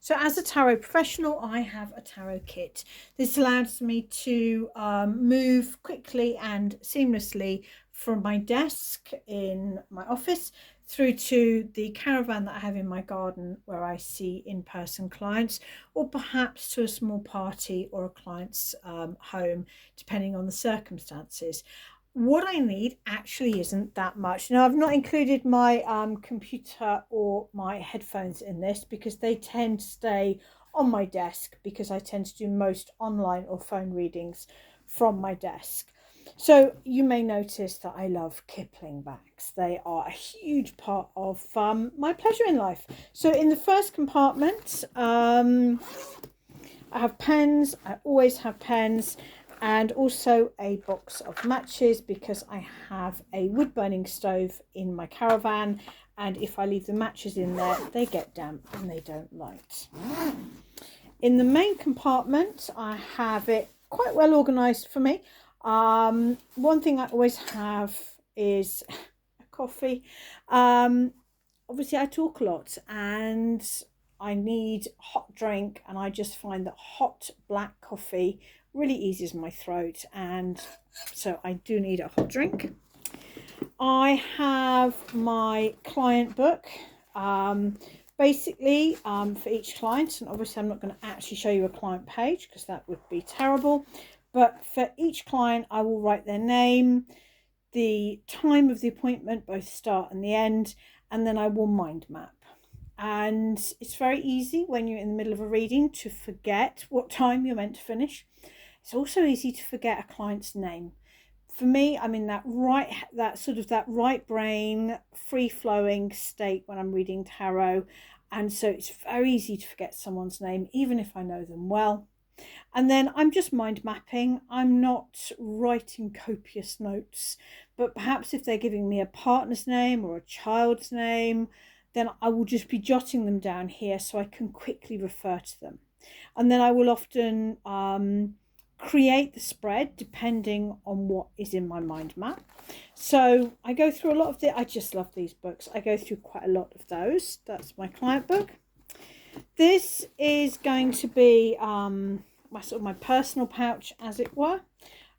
So as a tarot professional, I have a tarot kit. This allows me to move quickly and seamlessly from my desk in my office through to the caravan that I have in my garden where I see in-person clients, or perhaps to a small party or a client's home, depending on the circumstances. What I need actually isn't that much. Now, I've not included my computer or my headphones in this because they tend to stay on my desk because I tend to do most online or phone readings from my desk. So you may notice that I love Kipling bags. They are a huge part of my pleasure in life. So in the first compartment, I have pens. I always have pens, and also a box of matches because I have a wood burning stove in my caravan, and if I leave the matches in there they get damp and they don't light. In the main compartment I have it quite well organized for me. One thing I always have is a coffee. Obviously I talk a lot and I need hot drink, and I just find that hot black coffee really eases my throat, and so I do need a hot drink. I have my client book, basically for each client, and obviously I'm not going to actually show you a client page because that would be terrible, but for each client I will write their name, the time of the appointment, both start and the end, and then I will mind map. And it's very easy when you're in the middle of a reading to forget what time you're meant to finish. It's also easy to forget a client's name. For me, I'm in that right brain, free-flowing state when I'm reading tarot, and so it's very easy to forget someone's name, even if I know them well. And then I'm just mind mapping. I'm not writing copious notes, but perhaps if they're giving me a partner's name or a child's name, then I will just be jotting them down here so I can quickly refer to them. And then I will often create the spread depending on what is in my mind map. So I go through a lot of I just love these books. I go through quite a lot of those. That's my client book. This is going to be my personal pouch, as it were.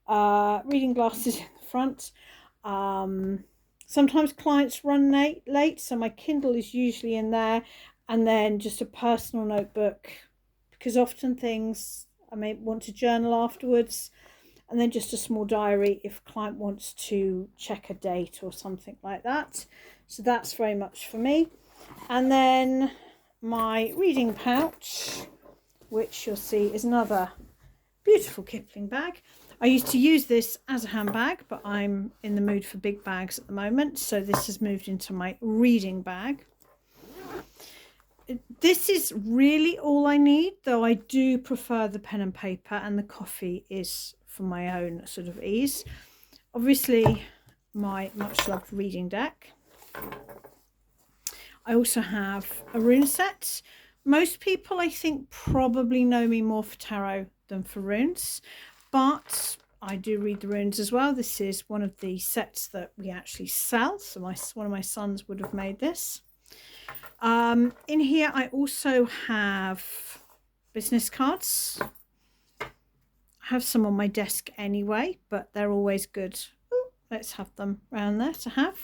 Reading glasses in the front. Sometimes clients run late, so my Kindle is usually in there, and then just a personal notebook because often things I may want to journal afterwards, and then just a small diary if a client wants to check a date or something like that. So that's very much for me. And then my reading pouch, which you'll see is another beautiful Kipling bag. I used to use this as a handbag, but I'm in the mood for big bags at the moment, so this has moved into my reading bag. This is really all I need, though I do prefer the pen and paper, and the coffee is for my own sort of ease. Obviously, my much loved reading deck. I also have a rune set. Most people, I think, probably know me more for tarot than for runes, but I do read the runes as well. This is one of the sets that we actually sell, so one of my sons would have made this. In here I also have business cards. I have some on my desk anyway, but they're always good. Ooh, let's have them around there to have.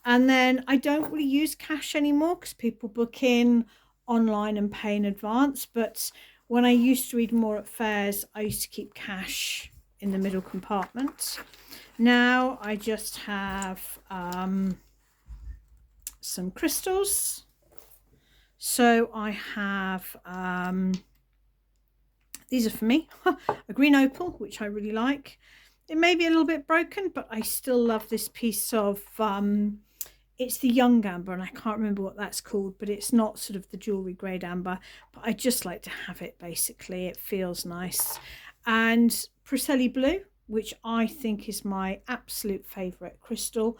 And then I don't really use cash anymore because people book in online and pay in advance, but when I used to read more at fairs, I used to keep cash in the middle compartment. Now I just have some crystals. So I have, these are for me, a green opal, which I really like. It may be a little bit broken, but I still love this piece of, it's the young amber, and I can't remember what that's called, but it's not sort of the jewellery grade amber, but I just like to have it basically. It feels nice. And Preseli blue, which I think is my absolute favourite crystal.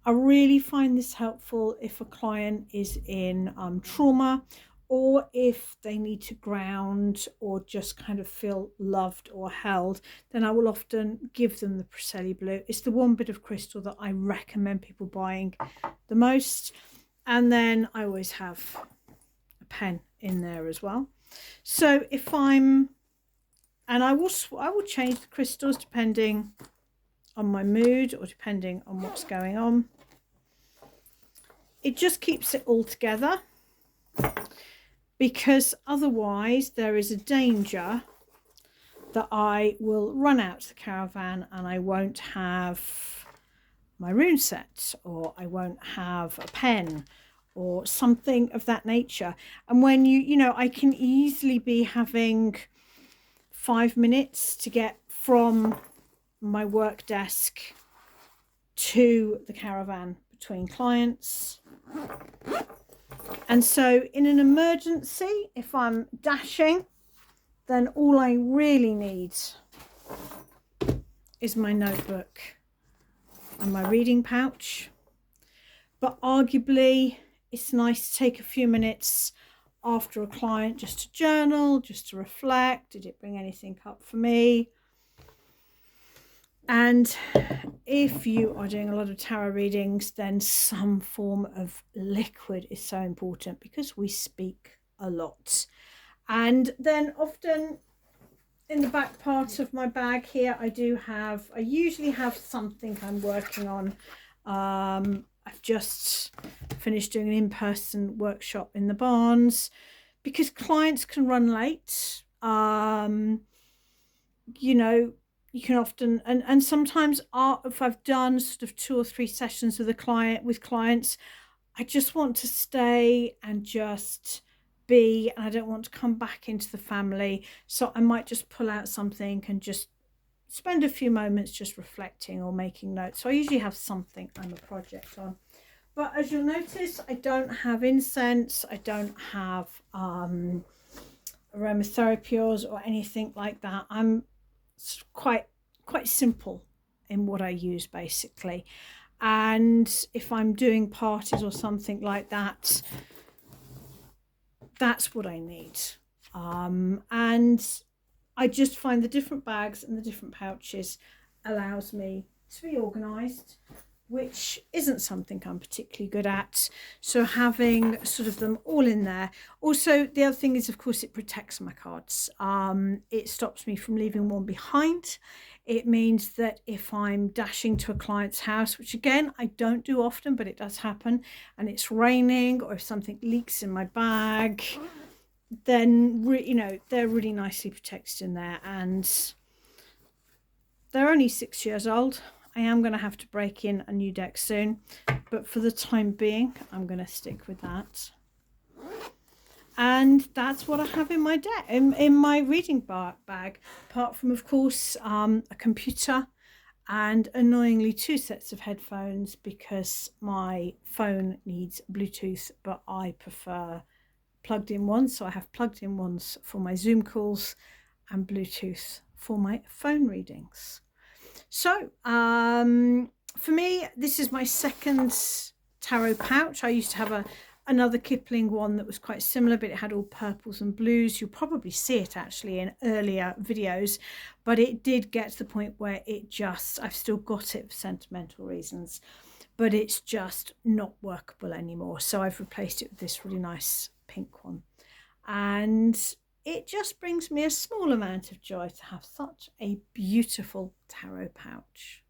I really find this helpful if a client is in trauma, or if they need to ground or just kind of feel loved or held, then I will often give them the Preseli blue. It's the one bit of crystal that I recommend people buying the most. And then I always have a pen in there as well. So if I'm, and I will change the crystals depending on my mood or depending on what's going on. It just keeps it all together, because otherwise there is a danger that I will run out to the caravan and I won't have my rune set, or I won't have a pen or something of that nature. And when you know, I can easily be having 5 minutes to get from my work desk to the caravan between clients. And so in an emergency, if I'm dashing, then all I really need is my notebook and my reading pouch. But arguably, it's nice to take a few minutes after a client just to journal, just to reflect. Did it bring anything up for me? And if you are doing a lot of tarot readings, then some form of liquid is so important, because we speak a lot. And then often in the back part of my bag here, I usually have something I'm working on. I've just finished doing an in-person workshop in the Barns, because clients can run late. You know, you can often, and sometimes if I've done sort of 2 or 3 sessions with clients, I just want to stay and just be, and I don't want to come back into the family. So I might just pull out something and just spend a few moments just reflecting or making notes. So I usually have something I'm a project on. But as you'll notice, I don't have incense, I don't have aromatherapy oils or anything like that. I'm quite simple in what I use, basically. And if I'm doing parties or something like that, that's what I need. And I just find the different bags and the different pouches allows me to be organized, which isn't something I'm particularly good at. So having sort of them all in there. Also, the other thing is, of course, it protects my cards. It stops me from leaving one behind. It means that if I'm dashing to a client's house, which again, I don't do often, but it does happen, and it's raining, or if something leaks in my bag, then, you know, they're really nicely protected in there. And they're only 6 years old. I am going to have to break in a new deck soon, but for the time being, I'm going to stick with that. And that's what I have in my deck, in my reading bag, apart from, of course, a computer and annoyingly 2 sets of headphones, because my phone needs Bluetooth, but I prefer plugged in ones. So I have plugged in ones for my Zoom calls and Bluetooth for my phone readings. So for me, this is my second tarot pouch. I used to have another Kipling one that was quite similar, but it had all purples and blues. You'll probably see it actually in earlier videos, but it did get to the point where I've still got it for sentimental reasons, but it's just not workable anymore. So I've replaced it with this really nice pink one. And it just brings me a small amount of joy to have such a beautiful tarot pouch.